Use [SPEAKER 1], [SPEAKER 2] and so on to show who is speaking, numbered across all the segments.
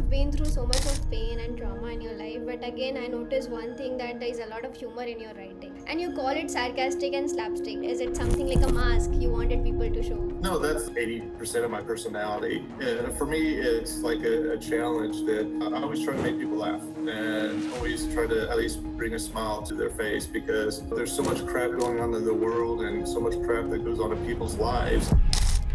[SPEAKER 1] You've been through so much of pain and trauma in your life, but again, I noticed one thing that there is a lot of humor in your writing. And you call it sarcastic and slapstick. Is it something like a mask you wanted people to show?
[SPEAKER 2] No, that's 80% of my personality. For me, it's like a challenge that I always try to make people laugh and always try to at least bring a smile to their face because there's so much crap going on in the world and so much crap that goes on in people's lives.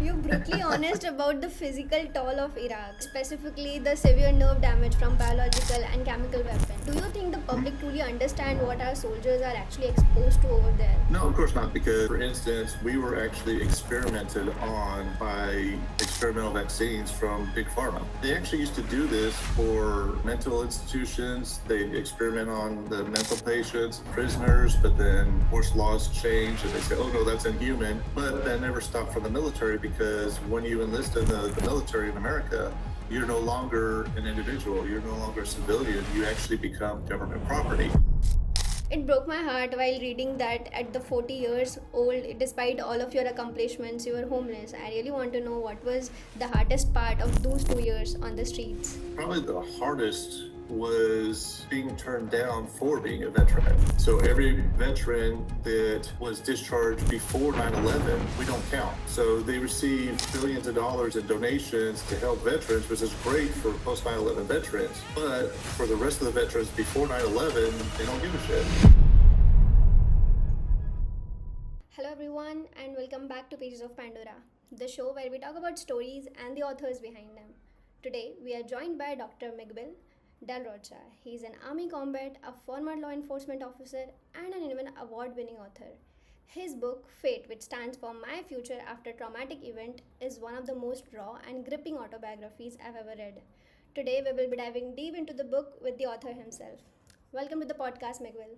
[SPEAKER 1] You're brutally honest about the physical toll of Iraq, specifically the severe nerve damage from biological and chemical weapons. Do you think the public truly understand what our soldiers are actually exposed to over there?
[SPEAKER 2] No, of course not, because, for instance, we were actually experimented on by experimental vaccines from Big Pharma. They actually used to do this for mental institutions. They experiment on the mental patients, prisoners, but then, of course, laws change and they say, oh, no, that's inhuman. But that never stopped from the military because when you enlist in the military in America, you're no longer an individual. You're no longer a civilian. You actually become government property.
[SPEAKER 1] It broke my heart while reading that at the 40 years old, despite all of your accomplishments, you were homeless. I really want to know what was the hardest part of those 2 years on the streets.
[SPEAKER 2] Probably the hardest was being turned down for being a veteran. So every veteran that was discharged before 9/11, we don't count. So they receive billions of dollars in donations to help veterans, which is great for post 9/11 veterans. But for the rest of the veterans before 9/11, they don't give a shit.
[SPEAKER 1] Hello, everyone, and welcome back to Pages of Pandora, the show where we talk about stories and the authors behind them. Today, we are joined by Dr. Miguel De La Rocha. He is an Army combat, a former law enforcement officer, and an even award-winning author. His book, F.A.T.E, which stands for My Future After Traumatic Event, is one of the most raw and gripping autobiographies I've ever read. Today, we will be diving deep into the book with the author himself. Welcome to the podcast, Miguel.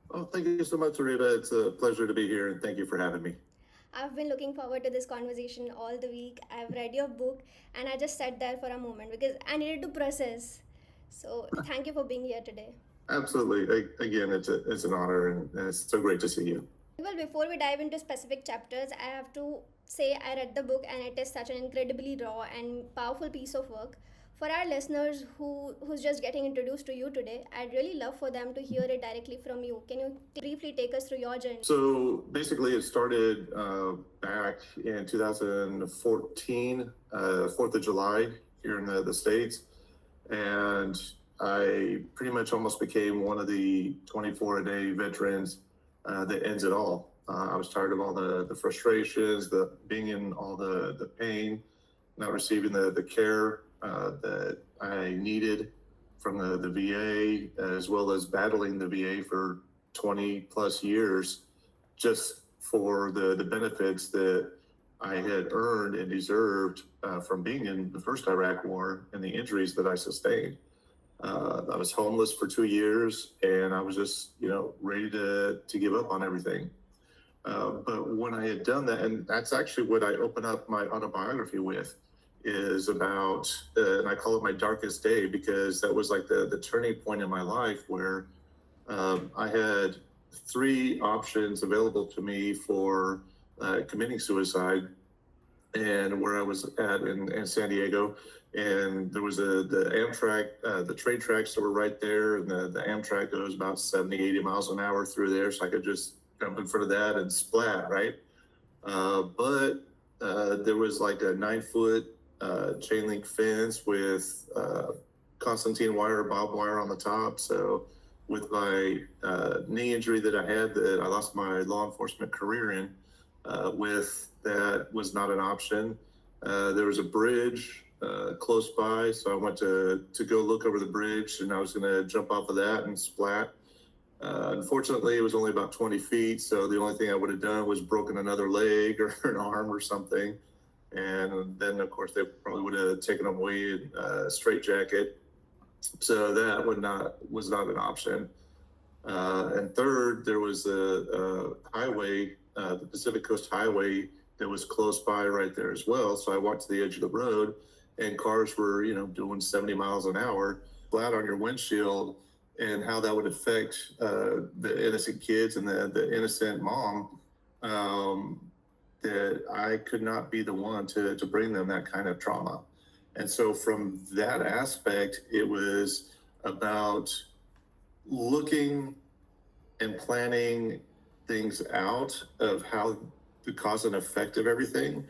[SPEAKER 2] Oh, thank you so much, Rita. It's a pleasure to be here, and thank you for having me.
[SPEAKER 1] I've been looking forward to this conversation all the week. I've read your book and I just sat there for a moment because I needed to process. So, thank you for being here today.
[SPEAKER 2] Absolutely. Again, it's an honor, and it's so great to see you.
[SPEAKER 1] Well, before we dive into specific chapters, I have to say I read the book and it is such an incredibly raw and powerful piece of work. For our listeners who's just getting introduced to you today, I'd really love for them to hear it directly from you. Can you briefly take us through your journey?
[SPEAKER 2] So basically, it started back in 2014, 4th of July here in the States. And I pretty much almost became one of the 24-a-day veterans that ends it all. I was tired of all the frustrations, the being in all the pain, not receiving the care that I needed from the VA, as well as battling the VA for 20 plus years just for the benefits that I had earned and deserved from being in the first Iraq War and the injuries that I sustained. I was homeless for 2 years, and I was just, ready to give up on everything. But when I had done that, and that's actually what I open up my autobiography with, is about, and I call it my darkest day because that was like the turning point in my life where I had 3 options available to me for committing suicide, and where I was at in San Diego. And there was the Amtrak, the train tracks that were right there, and the Amtrak goes about 70, 80 miles an hour through there, so I could just jump in front of that and splat, right? But there was like a 9-foot chain link fence with Constantine wire, barbed wire on the top. So with my knee injury that I had, that I lost my law enforcement career in, with that was not an option. There was a bridge close by, so I went to go look over the bridge, and I was going to jump off of that and splat. Unfortunately, it was only about 20 feet, so the only thing I would have done was broken another leg or an arm or something. And then, of course, they probably would have taken away a straitjacket. So that was not an option. And third, there was a highway, the Pacific Coast Highway, that was close by right there as well. So I walked to the edge of the road, and cars were, doing 70 miles an hour, flat on your windshield, and how that would affect the innocent kids and the innocent mom, that I could not be the one to bring them that kind of trauma. And so from that aspect, it was about looking and planning things out of how the cause and effect of everything.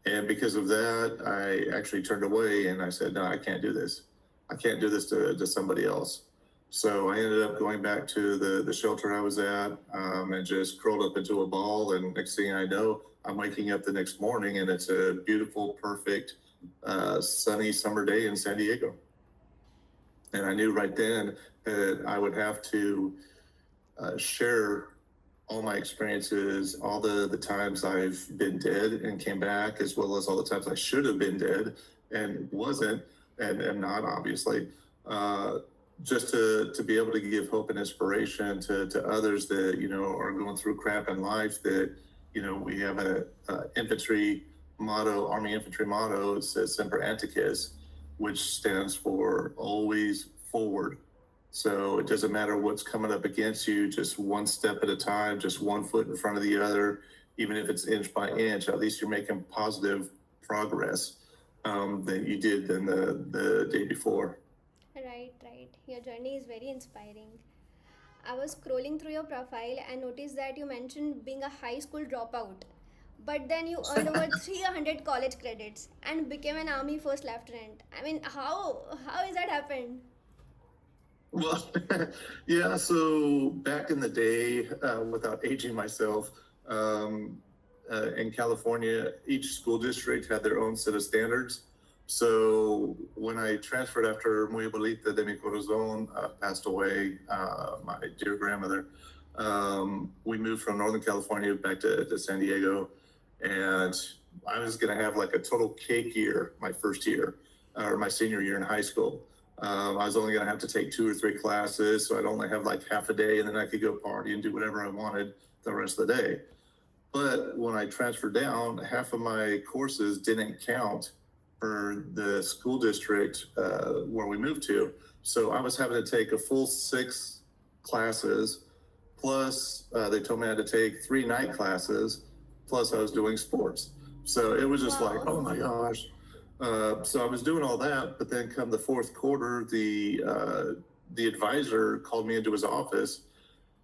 [SPEAKER 2] And because of that, I actually turned away and I said, no, I can't do this. I can't do this to somebody else. So I ended up going back to the shelter I was at, and just curled up into a ball. And next thing I know, I'm waking up the next morning and it's a beautiful, perfect, sunny summer day in San Diego. And I knew right then that I would have to share all my experiences, all the times I've been dead and came back, as well as all the times I should have been dead and wasn't, and am not, obviously, just to be able to give hope and inspiration to others that, are going through crap in life. That, we have a infantry motto, Army infantry motto. It says Semper Anticus, which stands for always forward. So it doesn't matter what's coming up against you, just one step at a time, just one foot in front of the other, even if it's inch by inch, at least you're making positive progress than you did than the day before.
[SPEAKER 1] Right, right. Your journey is very inspiring. I was scrolling through your profile and noticed that you mentioned being a high school dropout. But then you earned over 300 college credits and became an army first lieutenant. I mean, how is that happened?
[SPEAKER 2] Well, yeah, so back in the day, without aging myself, in California, each school district had their own set of standards. So when I transferred after muy abuelita de mi corazón passed away, my dear grandmother, we moved from Northern California back to San Diego, and I was going to have like a total cake year my first year, or my senior year in high school. I was only going to have to take 2 or 3 classes, so I'd only have like half a day, and then I could go party and do whatever I wanted the rest of the day. But when I transferred down, half of my courses didn't count for the school district where we moved to. So I was having to take a full 6 classes, plus they told me I had to take 3 night classes, plus I was doing sports. So it was just like, oh my gosh. So I was doing all that, but then come the fourth quarter, the advisor called me into his office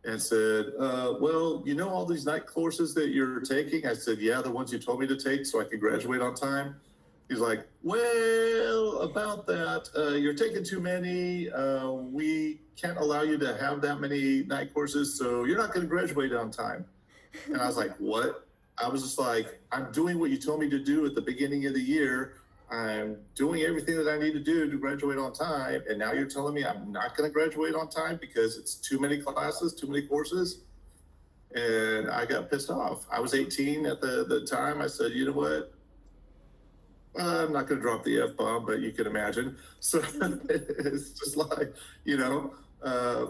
[SPEAKER 2] and said, well, all these night courses that you're taking? I said, yeah, the ones you told me to take so I could graduate on time. He's like, well, about that, you're taking too many. We can't allow you to have that many night courses, so you're not going to graduate on time. And I was like, what? I was just like, I'm doing what you told me to do at the beginning of the year. I'm doing everything that I need to do to graduate on time. And now you're telling me I'm not going to graduate on time because it's too many classes, too many courses. And I got pissed off. I was 18 at the time. I said, you know what? I'm not going to drop the F-bomb, but you can imagine. So it's just like,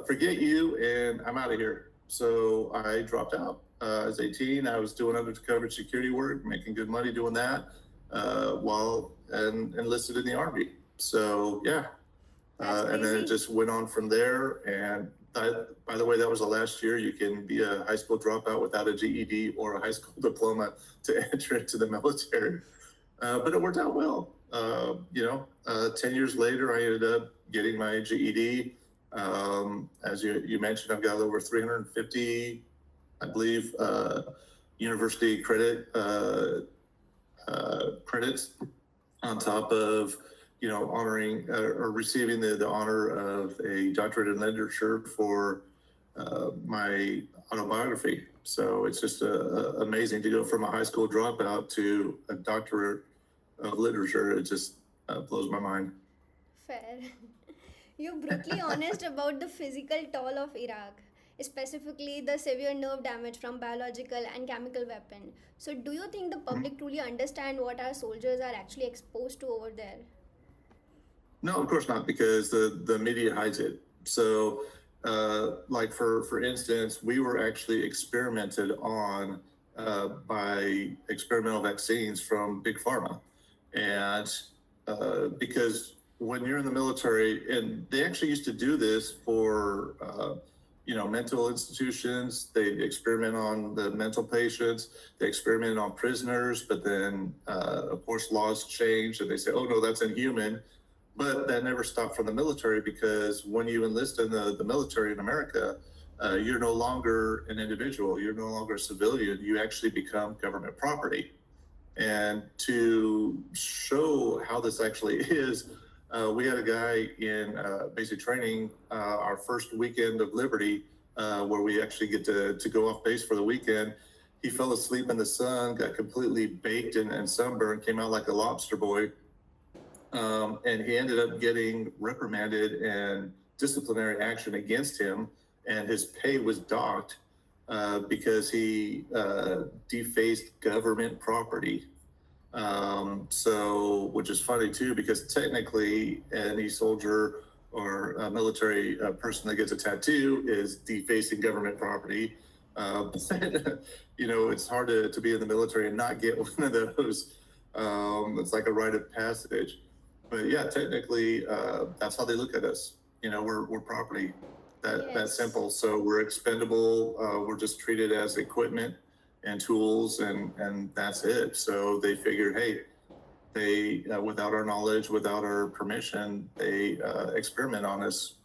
[SPEAKER 2] forget you and I'm out of here. So I dropped out. I was 18. I was doing undercover security work, making good money doing that, while enlisted in the Army. So yeah. And then it just went on from there. And by the way, that was the last year you can be a high school dropout without a GED or a high school diploma to enter into the military. But it worked out well. 10 years later, I ended up getting my GED. As you mentioned, I've got over 350, I believe, university credits on top of, honoring or receiving the honor of a doctorate in literature for my autobiography. So it's just amazing to go from a high school dropout to a doctorate of literature. It just blows my mind.
[SPEAKER 1] Fair. You're brutally honest about the physical toll of Iraq, specifically the severe nerve damage from biological and chemical weapon. So do you think the public truly understand what our soldiers are actually exposed to over there?
[SPEAKER 2] No, of course not, because the media hides it. So, like for instance, we were actually experimented on by experimental vaccines from Big Pharma, and because when you're in the military, and they actually used to do this for mental institutions. They experiment on the mental patients. They experiment on prisoners, but then, of course, laws change and they say, oh, no, that's inhuman. But that never stopped from the military, because when you enlist in the military in America, you're no longer an individual. You're no longer a civilian. You actually become government property. And to show how this actually is, we had a guy in basic training, our first weekend of Liberty, where we actually get to go off base for the weekend. He fell asleep in the sun, got completely baked and sunburned, came out like a lobster boy. And he ended up getting reprimanded and disciplinary action against him, and his pay was docked because he defaced government property. So, which is funny too, because technically any soldier or military person that gets a tattoo is defacing government property. It's hard to be in the military and not get one of those. It's like a rite of passage. But yeah, technically, that's how they look at us. We're property. That's simple. So we're expendable. We're just treated as equipment and tools, and that's it. So they figured, hey, they without our knowledge, without our permission, they experiment on us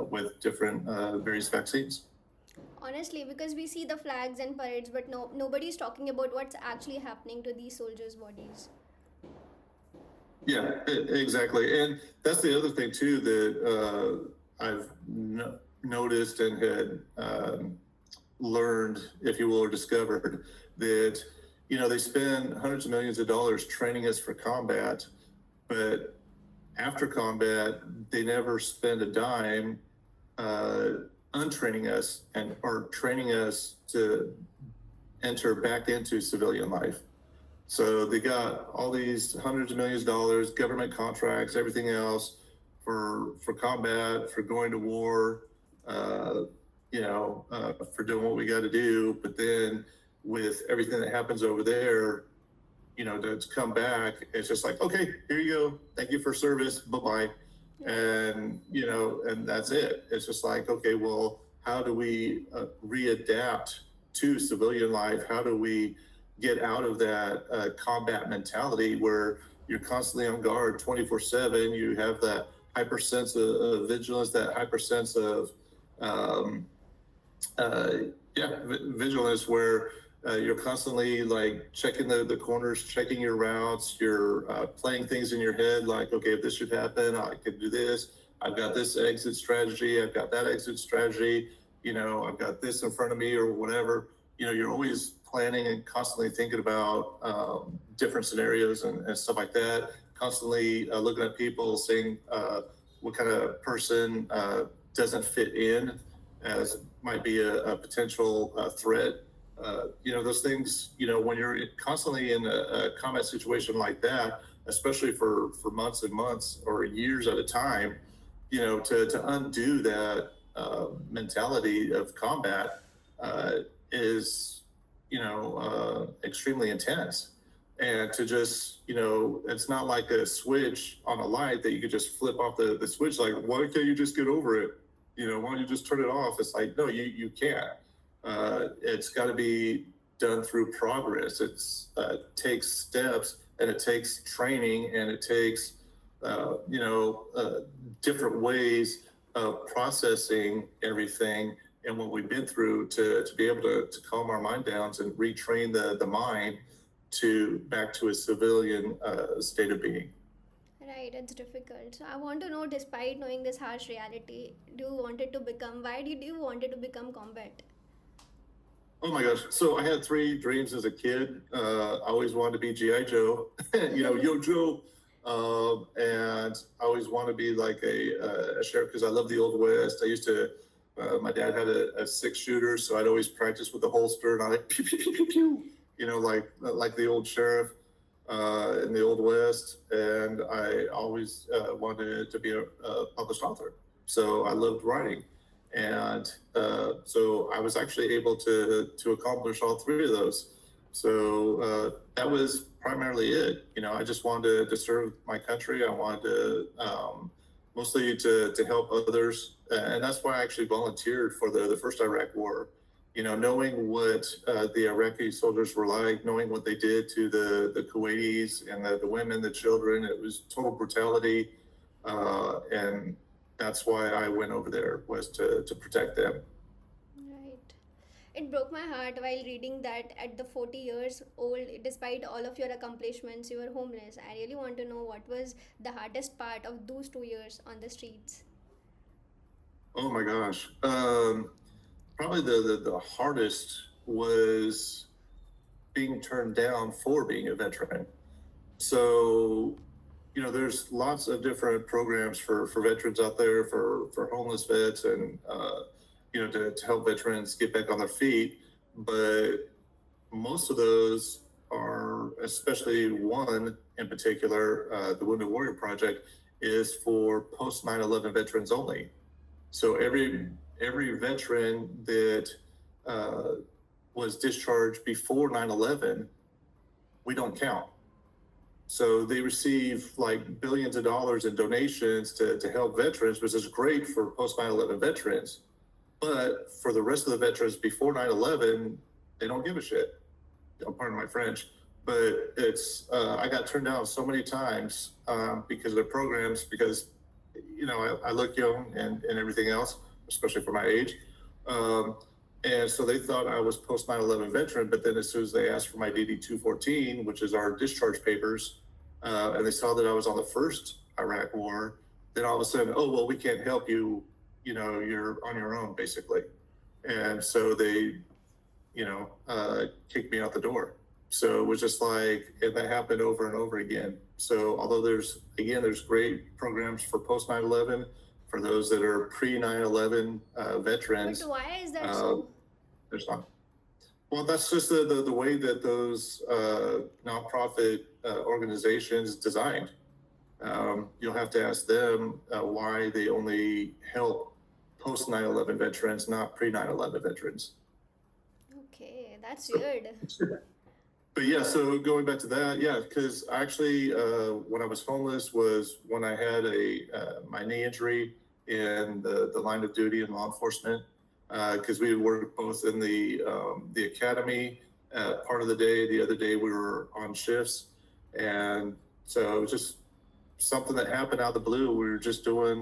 [SPEAKER 2] with different various vaccines.
[SPEAKER 1] Honestly, because we see the flags and parades, but nobody's talking about what's actually happening to these soldiers' bodies.
[SPEAKER 2] Yeah, exactly. And that's the other thing too that I've noticed and had learned, if you will, or discovered, that they spend hundreds of millions of dollars training us for combat, but after combat they never spend a dime untraining us or training us to enter back into civilian life. So they got all these hundreds of millions of dollars, government contracts, everything else for combat, for going to war, for doing what we got to do. But then with everything that happens over there, to come back, it's just like, okay, here you go. Thank you for service. Bye-bye. And, and that's it. It's just like, okay, well, how do we readapt to civilian life? How do we get out of that combat mentality where you're constantly on guard 24/7? You have that hyper sense of vigilance, that hyper sense of vigilance, where you're constantly like checking the corners, checking your routes. You're playing things in your head like, okay, if this should happen, I could do this. I've got this exit strategy. I've got that exit strategy. I've got this in front of me or whatever. You're always planning and constantly thinking about different scenarios and stuff like that. Constantly looking at people, saying what kind of person doesn't fit in, as might be a potential threat. Those things, when you're constantly in a combat situation like that, especially for months and months or years at a time, to undo that mentality of combat is, extremely intense. And to just, it's not like a switch on a light that you could just flip off the switch. Like, why can't you just get over it? Why don't you just turn it off? It's like, no, you can't. It's got to be done through progress. It takes steps, and it takes training, and it takes, different ways of processing everything and what we've been through to be able to calm our mind down and retrain the mind back to a civilian state of being.
[SPEAKER 1] Right, it's difficult. So I want to know, despite knowing this harsh reality, why did you wanted to become combat?
[SPEAKER 2] Oh my gosh. So I had three dreams as a kid. I always wanted to be G.I. Joe, Yo Joe. And I always wanted to be like a sheriff because I love the Old West. I used to, my dad had a 6-shooter, so I'd always practice with the holster and I like pew, pew, pew, pew, pew, like the old sheriff in the Old West. And I always wanted to be a published author. So I loved writing. And so I was actually able to accomplish all three of those. So that was primarily it. I just wanted to serve my country. I wanted to mostly to help others. And that's why I actually volunteered for the first Iraq War. You know, knowing what the Iraqi soldiers were like, knowing what they did to the Kuwaitis and the women, the children, it was total brutality. And that's why I went over there, was to protect them.
[SPEAKER 1] Right. It broke my heart while reading that at the 40 years old, despite all of your accomplishments, you were homeless. I really want to know what was the hardest part of those 2 years on the streets.
[SPEAKER 2] Oh my gosh. Probably the hardest was being turned down for being a veteran. So, you know, there's lots of different programs for veterans out there, for homeless vets, and you know, to help veterans get back on their feet. But most of those are, especially one in particular, the Wounded Warrior Project, is for post 9/11 veterans only. So every veteran that uh, was discharged before 9/11, we don't count. So they receive like billions of dollars in donations to help veterans, which is great for post 9/11 veterans. But for the rest of the veterans before 9/11, they don't give a shit. Pardon my French, but it's I got turned down so many times because of the programs, because you know I look young and everything else, especially for my age. Um, and so they thought I was post 9/11 veteran, but then as soon as they asked for my DD 214, which is our discharge papers, and they saw that I was on the first Iraq War, then all of a sudden, oh well, we can't help you. You know, you're on your own basically, and so they, you know, kicked me out the door. So it was just like, and that happened over and over again. So although there's great programs for post 9/11 for those that are pre 9/11 veterans.
[SPEAKER 1] But why is that
[SPEAKER 2] Uh,
[SPEAKER 1] so?
[SPEAKER 2] there's not. Well, that's just the way that those nonprofit organizations designed. You'll have to ask them why they only help post 9/11 veterans, not pre 9/11 veterans.
[SPEAKER 1] Okay, that's weird.
[SPEAKER 2] But yeah, so going back to that, yeah, because actually, when I was homeless was when I had my knee injury in the line of duty in law enforcement, because we worked both in the academy part of the day. The other day we were on shifts, and so it was just something that happened out of the blue. We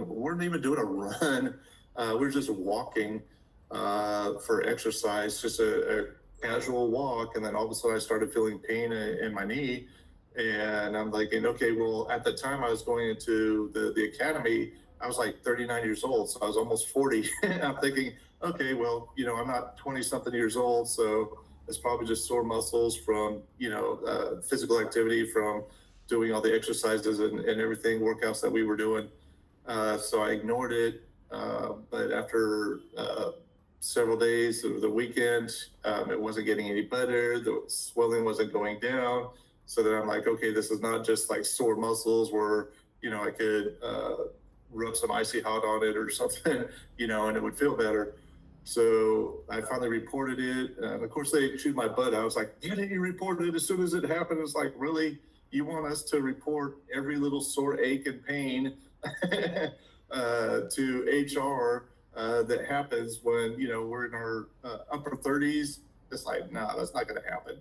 [SPEAKER 2] weren't even doing a run. We were just walking for exercise, just a casual walk, and then all of a sudden I started feeling pain in my knee, and I'm thinking, okay, well, at the time I was going into the academy, I was like 39 years old, so I was almost 40. I'm thinking, okay, well, you know, I'm not 20 something years old, so it's probably just sore muscles from, you know, physical activity from doing all the exercises and everything, workouts that we were doing. So I ignored it, but after several days of the weekend, it wasn't getting any better. The swelling wasn't going down. So then I'm like, okay, this is not just like sore muscles where, you know, I could rub some icy hot on it or something, you know, and it would feel better. So I finally reported it. And of course, they chewed my butt. I was like, why didn't you report it as soon as it happened? It's like, really? You want us to report every little sore ache and pain to HR that happens when, you know, we're in our upper 30s? It's like, no, that's not going to happen.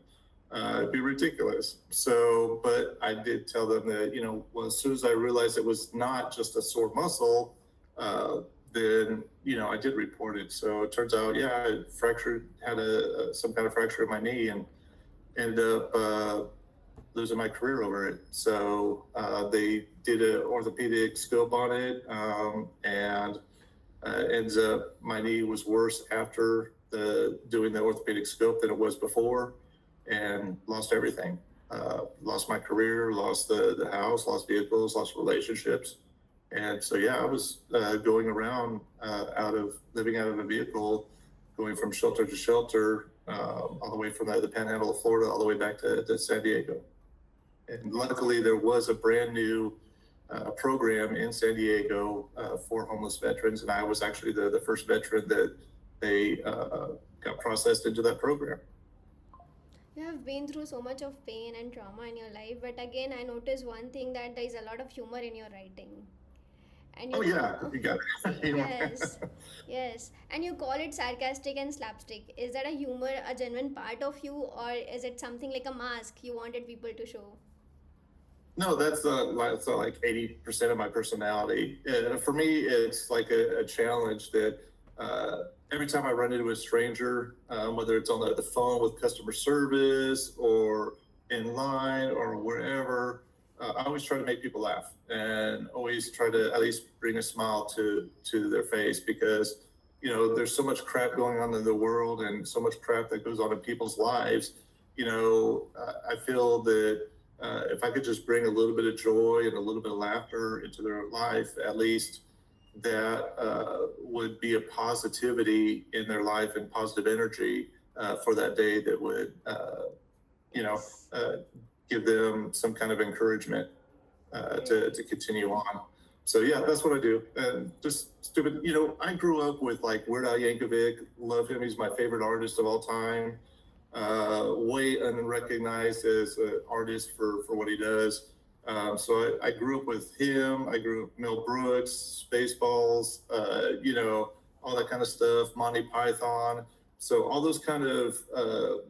[SPEAKER 2] It'd be ridiculous. So, but I did tell them that, you know, well, as soon as I realized it was not just a sore muscle, then, you know, I did report it. So it turns out, yeah, I had some kind of fracture in my knee, and ended up losing my career over it. So they did an orthopedic scope on it, and ends up my knee was worse after doing the orthopedic scope than it was before, and lost everything. Lost my career, lost the house, lost vehicles, lost relationships. And so, yeah, I was going around living out of a vehicle, going from shelter to shelter, all the way from the panhandle of Florida all the way back to San Diego. And luckily, there was a brand new program in San Diego for homeless veterans, and I was actually the first veteran that they got processed into that program.
[SPEAKER 1] You have been through so much of pain and trauma in your life, but again, I notice one thing, that there is a lot of humor in your writing. And
[SPEAKER 2] Oh
[SPEAKER 1] you
[SPEAKER 2] yeah, you got it. Humor.
[SPEAKER 1] yes, yes, and you call it sarcastic and slapstick. Is that a humor, a genuine part of you, or is it something like a mask you wanted people to show?
[SPEAKER 2] No, that's like 80% of my personality. For me, it's like a challenge that uh, every time I run into a stranger, whether it's on the phone with customer service or in line or wherever, I always try to make people laugh and always try to at least bring a smile to their face because there's so much crap going on in the world and so much crap that goes on in people's lives. I feel that if I could just bring a little bit of joy and a little bit of laughter into their life, at least that would be a positivity in their life and positive energy for that day that would, you know,
[SPEAKER 1] Yes.
[SPEAKER 2] uh, give them some kind of encouragement to
[SPEAKER 1] Right.
[SPEAKER 2] continue on. So yeah, that's what I do. And just stupid, I grew up with like Weird Al Yankovic. Love him. He's my favorite artist of all time. Way unrecognized as an artist for what he does. So I grew up with him. I grew up with Mel Brooks, Spaceballs, all that kind of stuff, Monty Python. So all those kind of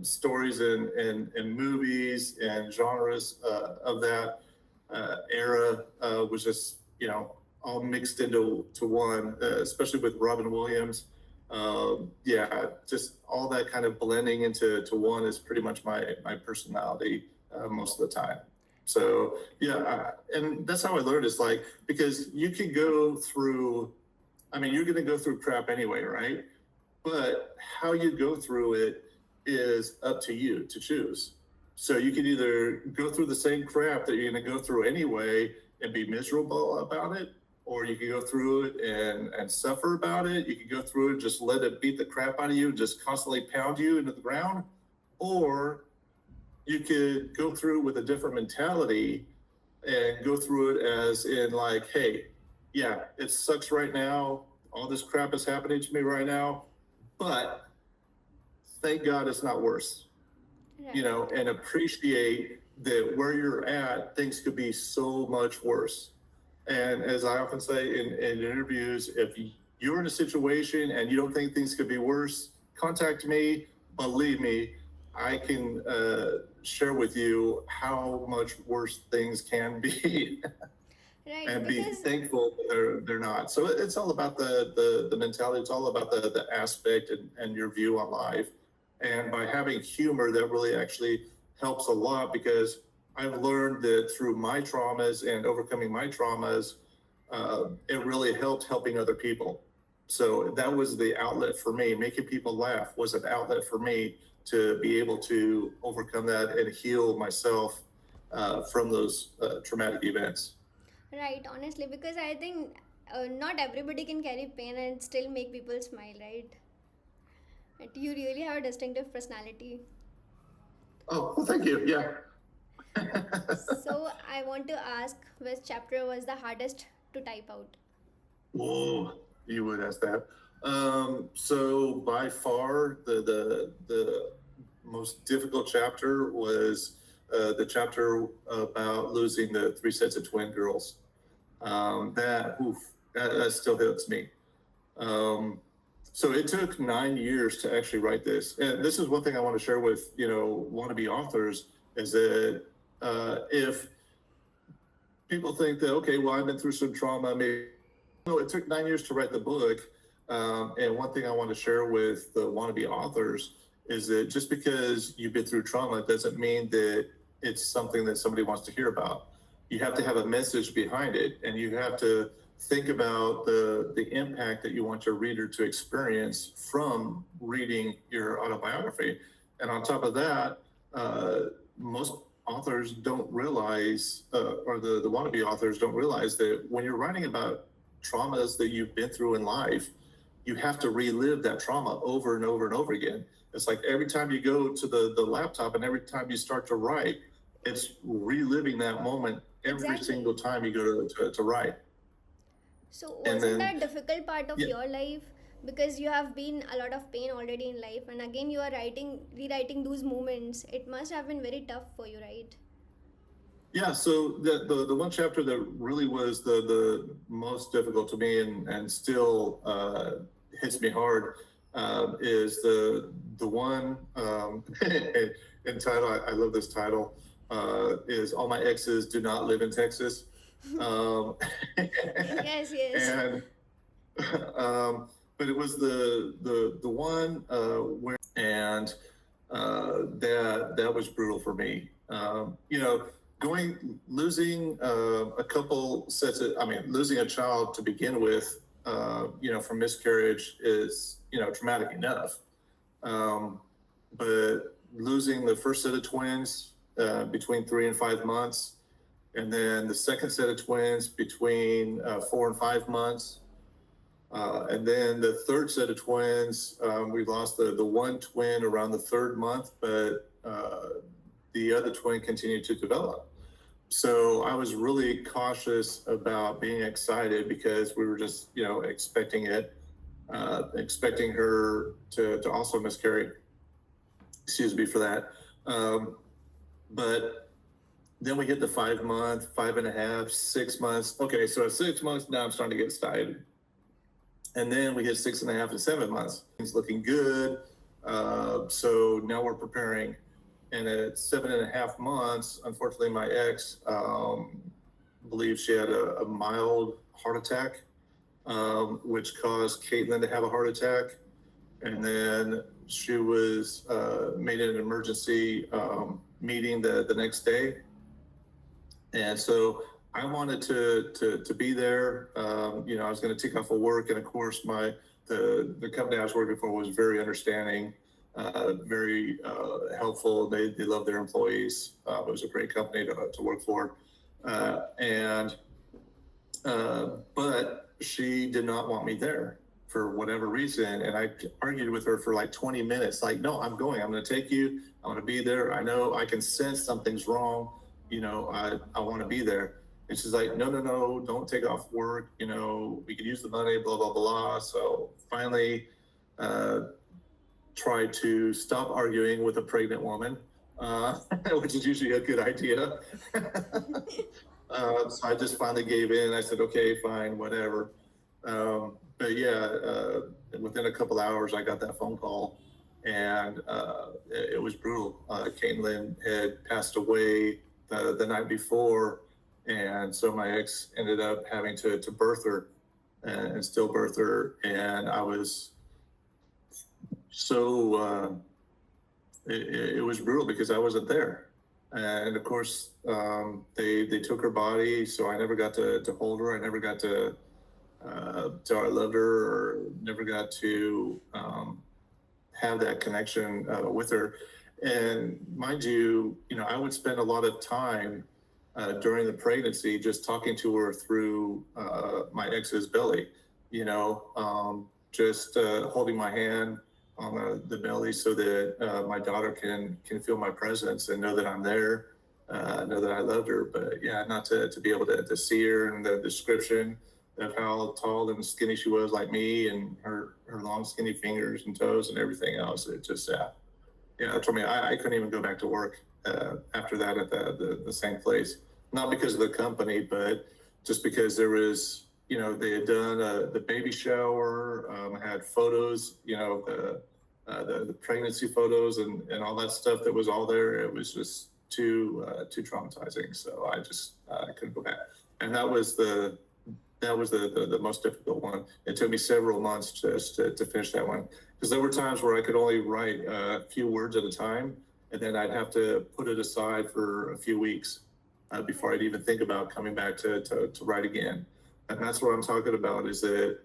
[SPEAKER 2] stories and movies and genres of that era was just, all mixed into one, especially with Robin Williams. Yeah, just all that kind of blending into one is pretty much my personality most of the time. So yeah, and that's how I learned. Is like because you can go through. I mean, you're going to go through crap anyway, right? But how you go through it is up to you to choose. So you can either go through the same crap that you're going to go through anyway and be miserable about it, or you can go through it and suffer about it. You can go through it, just let it beat the crap out of you, just constantly pound you into the ground, or you could go through it with a different mentality and go through it as in like, hey, yeah, it sucks right now. All this crap is happening to me right now, but thank God it's not worse,
[SPEAKER 1] Right.
[SPEAKER 2] and appreciate that where you're at, things could be so much worse. And as I often say in interviews, if you're in a situation and you don't think things could be worse, contact me. Believe me, I can share with you how much worse things can be.
[SPEAKER 1] Right.
[SPEAKER 2] And be
[SPEAKER 1] Because
[SPEAKER 2] thankful that they're not. So it's all about the mentality. It's all about the aspect and your view on life. And by having humor, that really actually helps a lot because I've learned that through my traumas and overcoming my traumas, it really helped helping other people. So that was the outlet for me. Making people laugh was an outlet for me to be able to overcome that and heal myself from those traumatic events.
[SPEAKER 1] right, honestly, because I think not everybody can carry pain and still make people smile, right? But you really have a distinctive personality.
[SPEAKER 2] Oh, well, thank you. Yeah.
[SPEAKER 1] So I want to ask which chapter was the hardest to type out?
[SPEAKER 2] Oh, you would ask that. So by far, the most difficult chapter was the chapter about losing the three sets of twin girls. That still hits me. Um, so it took 9 years to actually write this, and this is one thing I want to share with wannabe authors is that if people think that okay, well, I've been through some trauma, maybe no, it took 9 years to write the book. And one thing I want to share with the wannabe authors is that just because you've been through trauma doesn't mean that it's something that somebody wants to hear about. You have to have a message behind it, and you have to think about the impact that you want your reader to experience from reading your autobiography. And on top of that, most authors don't realize, or the wannabe authors don't realize that when you're writing about traumas that you've been through in life, you have to relive that trauma over and over and over again. It's like every time you go to the laptop and every time you start to write, it's reliving that moment every single
[SPEAKER 1] Exactly.
[SPEAKER 2] time you go to write.
[SPEAKER 1] So
[SPEAKER 2] And
[SPEAKER 1] wasn't
[SPEAKER 2] then,
[SPEAKER 1] that difficult part of
[SPEAKER 2] yeah,
[SPEAKER 1] your life? Because you have been a lot of pain already in life, and again you are rewriting those moments. It must have been very tough for you, right?
[SPEAKER 2] Yeah, so the one chapter that really was the most difficult to me and still hits me hard is the one in title. I love this title. Is All My Exes Do Not Live in Texas. Um,
[SPEAKER 1] Yes, yes.
[SPEAKER 2] and but it was the one where and that was brutal for me. Losing a couple sets of, I mean, losing a child to begin with, from miscarriage is, traumatic enough. Um, but losing the first set of twins between 3 and 5 months, and then the second set of twins between 4 and 5 months, and then the third set of twins, we lost the one twin around the third month, but the other twin continued to develop. So I was really cautious about being excited because we were just, expecting it, expecting her to also miscarry. Excuse me for that. But then we hit the 5 month, 5.5, 6 months. Okay, so at 6 months, now I'm starting to get excited. And then we hit 6.5 to 7 months. It's looking good. So now we're preparing. And at 7.5 months, unfortunately, my ex believed she had a mild heart attack, which caused Caitlin to have a heart attack. And then she was made an emergency meeting the next day. And so I wanted to be there. I was going to take off of work, and of course, the company I was working for was very understanding, very helpful. They love their employees. It was a great company to work for, but she did not want me there for whatever reason. And I argued with her for like 20 minutes. Like, no, I'm going. I'm going to take you. I want to be there. I know I can sense something's wrong. I want to be there. And she's like, no, don't take off work. We could use the money, blah, blah, blah. So finally, tried to stop arguing with a pregnant woman, which is usually a good idea. So I just finally gave in. I said, okay, fine, whatever. But yeah, within a couple hours, I got that phone call, and it was brutal. Caitlin had passed away the night before, and so my ex ended up having to birth her and still birth her, and I was so it was brutal because I wasn't there, and of course they took her body, so I never got to hold her. I never got to tell her I loved her, or never got to have that connection with her. And mind you, I would spend a lot of time during the pregnancy just talking to her through my ex's belly, just holding my hand on the belly so that my daughter can feel my presence and know that I'm there, know that I loved her. But yeah, not to be able to see her, and the description of how tall and skinny she was, like me, and her long skinny fingers and toes and everything else. It just it told me I couldn't even go back to work after that at the same place. Not because of the company, but just because there was, they had done the baby shower, had photos, the pregnancy photos and all that stuff that was all there. It was just too traumatizing. So I just couldn't go back. And that was the most difficult one. It took me several months just to finish that one, because there were times where I could only write a few words at a time, and then I'd have to put it aside for a few weeks before I'd even think about coming back to write again. And that's what I'm talking about, is that,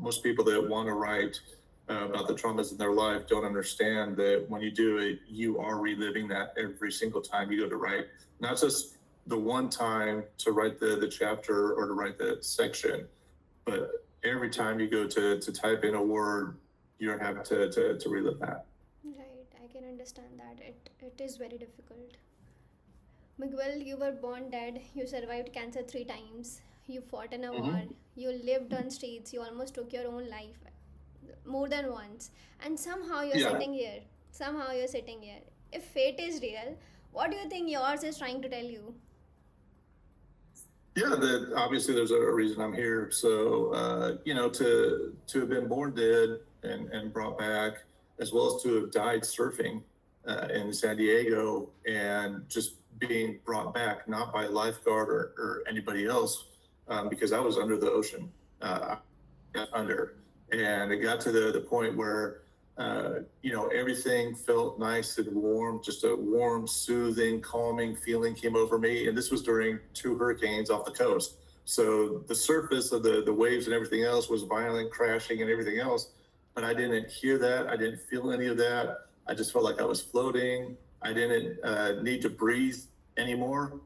[SPEAKER 2] most people that want to write about the traumas in their life don't understand that when you do it, you are reliving that every single time you go to write. Not just the one time to write the chapter or to write the section, but every time you go to type in a word, you're having to relive that.
[SPEAKER 1] Right, I can understand that. It is very difficult. Miguel, you were born dead, you survived cancer 3 times, you fought in a war,
[SPEAKER 2] Mm-hmm.
[SPEAKER 1] you lived on streets, you almost took your own life more than once, and somehow you're
[SPEAKER 2] Yeah.
[SPEAKER 1] sitting here. Somehow you're sitting here. If fate is real, what do you think yours is trying to tell you?
[SPEAKER 2] Yeah, that obviously there's a reason I'm here. So, to have been born dead and brought back, as well as to have died surfing in San Diego and just being brought back, not by a lifeguard or anybody else, because I was under the ocean, under. And it got to the point where, everything felt nice and warm, just a warm, soothing, calming feeling came over me. And this was during two hurricanes off the coast. So the surface of the waves and everything else was violent, crashing and everything else. But I didn't hear that. I didn't feel any of that. I just felt like I was floating. I didn't need to breathe anymore.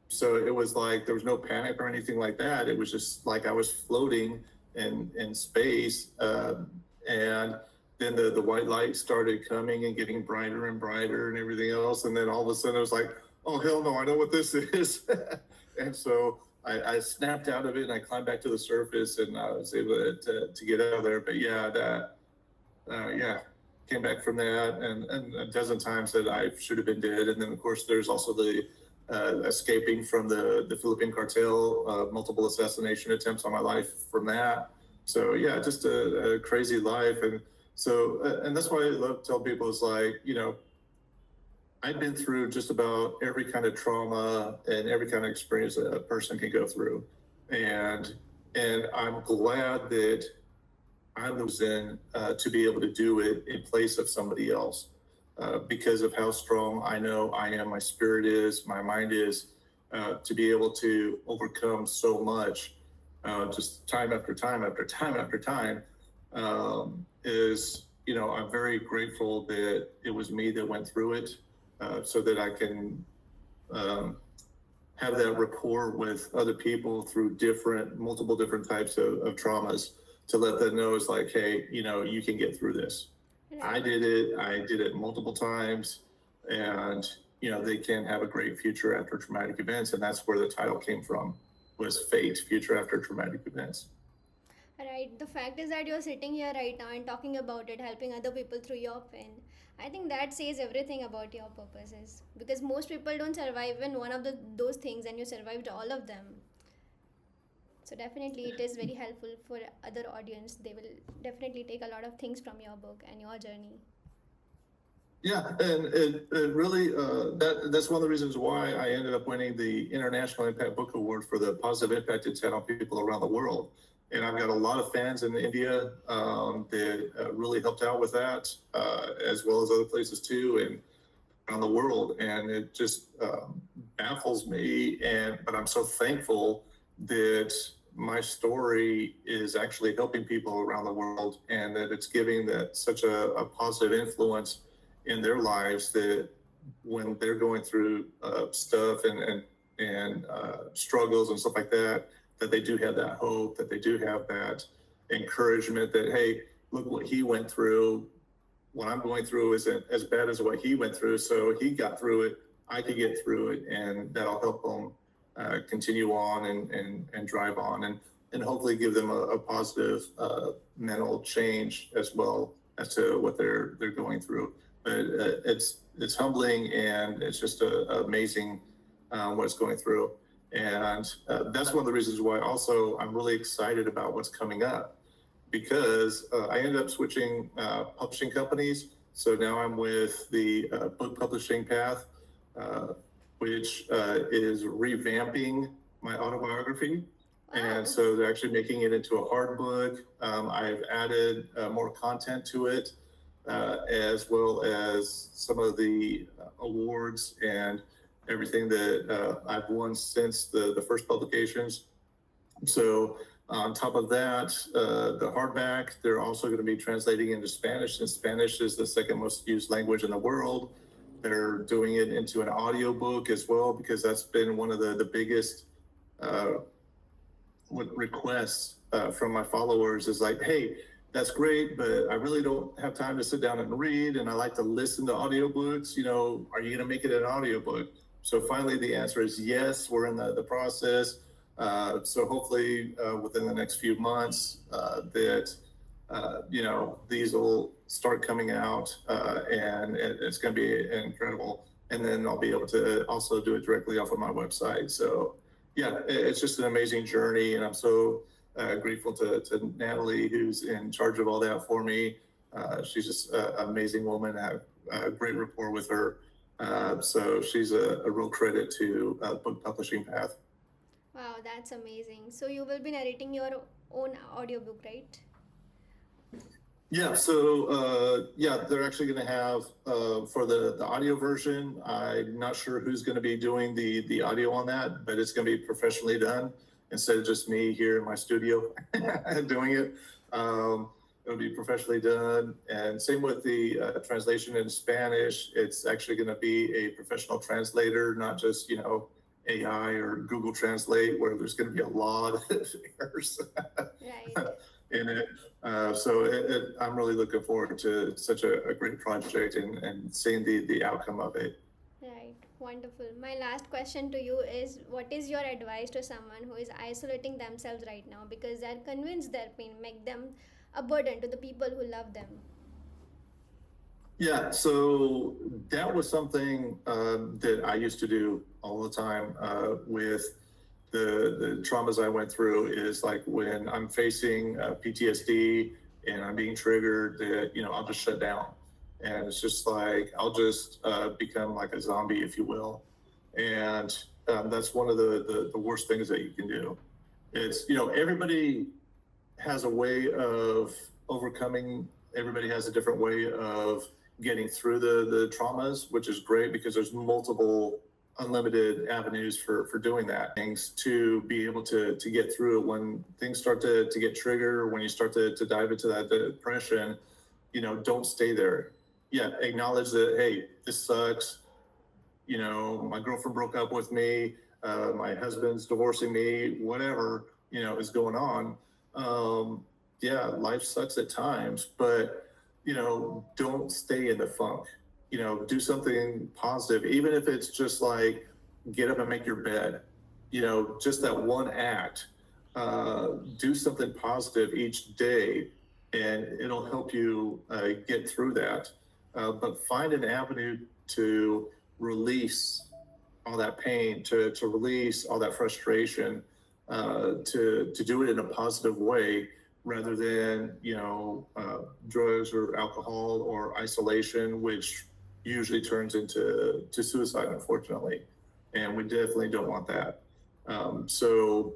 [SPEAKER 2] So it was like there was no panic or anything like that. It was just like I was floating in space. And then the white light started coming and getting brighter and brighter and everything else. And then all of a sudden it was like, oh, hell no, I know what this is. And so I snapped out of it and I climbed back to the surface and I was able to get out of there. But came back from that and a dozen times that I should have been dead. And then, of course, there's also the escaping from the Philippine cartel, multiple assassination attempts on my life from that. So, yeah, just a crazy life. And so, and that's why I love to tell people is like, I've been through just about every kind of trauma and every kind of experience that a person can go through. And I'm glad that I was in to be able to do it in place of somebody else because of how strong I know I am, my spirit is, my mind is, to be able to overcome so much, just time after time after time after time, is, I'm very grateful that it was me that went through it so that I can have that rapport with other people through multiple different types of traumas to let them know it's like, hey, you can get through this. I did it multiple times, and they can have a great future after traumatic events. And that's where the title came from, was F.A.T.E, Future After Traumatic Events.
[SPEAKER 1] Right. The fact is that you're sitting here right now and talking about it, helping other people through your pain. I think that says everything about your purposes, because most people don't survive in one of those things, and you survived all of them. So definitely it is very helpful for other audience. They will definitely take a lot of things from your book and your journey.
[SPEAKER 2] Yeah, and it really, that's one of the reasons why I ended up winning the International Impact Book Award for the positive impact it's had on people around the world. And I've got a lot of fans in India that really helped out with that, as well as other places too, and around the world. And it just baffles me, but I'm so thankful that my story is actually helping people around the world, and that it's giving that such a positive influence in their lives, that when they're going through stuff and struggles and stuff like that, that they do have that hope, that they do have that encouragement that, hey, look what he went through. What I'm going through isn't as bad as what he went through. So he got through it, I could get through it, and that'll help them continue on and drive on and hopefully give them a positive mental change as well as to what they're going through. But it's humbling, and it's just amazing what's going through. And that's one of the reasons why also I'm really excited about what's coming up, because I ended up switching publishing companies. So now I'm with the book publishing path, which is revamping my autobiography.
[SPEAKER 1] Wow.
[SPEAKER 2] And so they're actually making it into a hard book. I've added more content to it, as well as some of the awards and everything that I've won since the first publications. So on top of that, the hardback, they're also going to be translating into Spanish, and Spanish is the second most used language in the world. They're doing it into an audiobook as well, because that's been one of the biggest requests from my followers is like, hey, that's great, but I really don't have time to sit down and read, and I like to listen to audiobooks. Are you going to make it an audiobook? So finally, the answer is yes. We're in the process. So hopefully within the next few months that, these will start coming out and it's going to be incredible. And then I'll be able to also do it directly off of my website. So yeah, it's just an amazing journey, and I'm so grateful to Natalie, who's in charge of all that for me. She's just an amazing woman. I have a great rapport with her. So she's a real credit to book publishing path.
[SPEAKER 1] Wow, that's amazing. So you will be narrating your own audiobook, right?
[SPEAKER 2] Yeah, so yeah, they're actually going to have for the audio version. I'm not sure who's going to be doing the audio on that, but it's going to be professionally done instead of just me here in my studio doing it. It'll be professionally done, and same with the translation in Spanish. It's actually going to be a professional translator, not just AI or Google Translate, where there's going to be a lot of errors
[SPEAKER 1] Right.
[SPEAKER 2] in it. So I'm really looking forward to such a great project and seeing the outcome of it.
[SPEAKER 1] Right, wonderful. My last question to you is, what is your advice to someone who is isolating themselves right now because they're convinced their pain make them a burden to the people who love them?
[SPEAKER 2] Yeah, so that was something that I used to do all the time with the traumas I went through. Is like when I'm facing PTSD and I'm being triggered, that I'll just shut down, and it's just like I'll just become like a zombie, if you will, and that's one of the worst things that you can do. It's everybody has a way of overcoming. Everybody has a different way of getting through the traumas, which is great because there's multiple unlimited avenues for doing that. Things to be able to get through it when things start to get triggered, when you start to dive into that depression, don't stay there. Yeah, acknowledge that, hey, this sucks. My girlfriend broke up with me, my husband's divorcing me, whatever, is going on. Yeah, life sucks at times, but don't stay in the funk. Do something positive, even if it's just like get up and make your bed. Just that one act. Do something positive each day, and it'll help you get through that. But find an avenue to release all that pain, to release all that frustration, to do it in a positive way rather than drugs or alcohol or isolation, which usually turns into suicide, unfortunately, and we definitely don't want that. So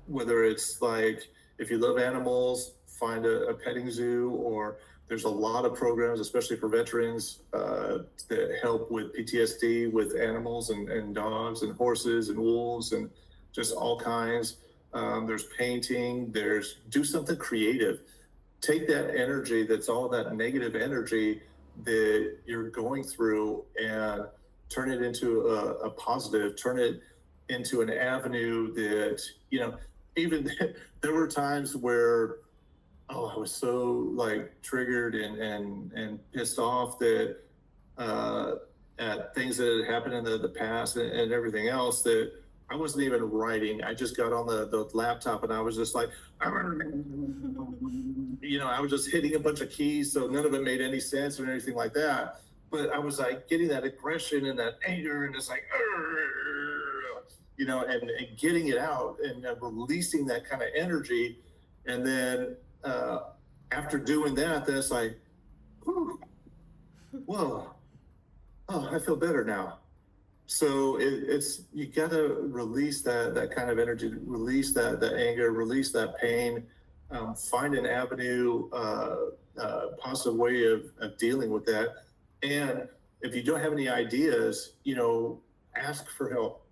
[SPEAKER 2] whether it's like if you love animals, find a petting zoo, or there's a lot of programs, especially for veterans, that help with PTSD with animals and dogs and horses and wolves and just all kinds. There's painting, do something creative. Take that energy, that's all that negative energy that you're going through, and turn it into a positive, turn it into an avenue that, even there were times where, I was so like triggered and pissed off that at things that had happened in the past and everything else, that I wasn't even writing. I just got on the laptop and I was just like, I was just hitting a bunch of keys, so none of it made any sense or anything like that. But I was like getting that aggression and that anger, and it's like, and getting it out and releasing that kind of energy. And then after doing that, then it's like, whoa, oh, I feel better now. So it's you got to release that kind of energy, release that anger, release that pain, find an avenue, positive way of dealing with that. And if you don't have any ideas, ask for help.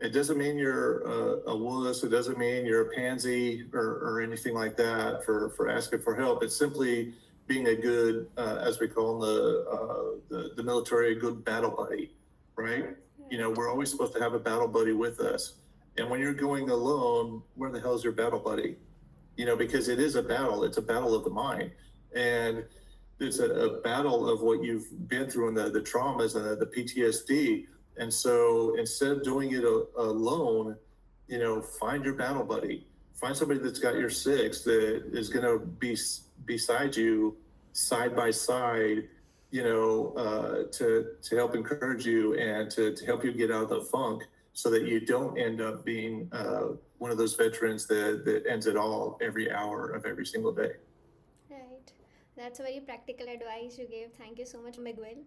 [SPEAKER 2] It doesn't mean you're a wuss. It doesn't mean you're a pansy or anything like that for asking for help. It's simply being a good, as we call the military, a good battle buddy, right? We're always supposed to have a battle buddy with us. And when you're going alone, where the hell is your battle buddy? Because it is a battle. It's a battle of the mind. And it's a battle of what you've been through and the traumas and the PTSD. And so instead of doing it alone, find your battle buddy. Find somebody that's got your six, that is going to be beside you, side by side, to help encourage you and to help you get out of the funk, so that you don't end up being one of those veterans that ends it all every hour of every single day.
[SPEAKER 1] Right. That's a very practical advice you gave. Thank you so much, Miguel.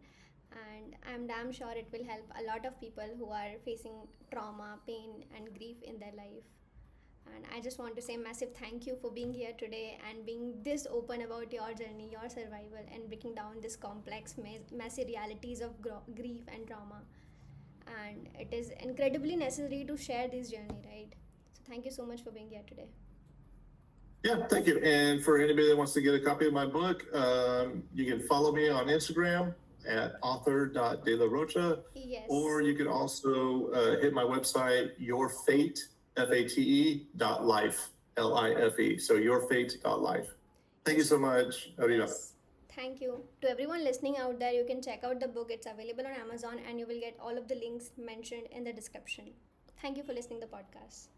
[SPEAKER 1] And I'm damn sure it will help a lot of people who are facing trauma, pain, and grief in their life. And I just want to say massive thank you for being here today and being this open about your journey, your survival, and breaking down this complex, messy realities of grief and trauma. And it is incredibly necessary to share this journey, right? So thank you so much for being here today.
[SPEAKER 2] Yeah, thank you. And for anybody that wants to get a copy of my book, you can follow me on Instagram at author.delarocha,
[SPEAKER 1] Yes.
[SPEAKER 2] or you can also hit my website, yourfate, F-A-T-E, .life, L-I-F-E. So yourfate.life. Thank you so much, Arriba.
[SPEAKER 1] Yes. Thank you. To everyone listening out there, you can check out the book. It's available on Amazon and you will get all of the links mentioned in the description. Thank you for listening to the podcast.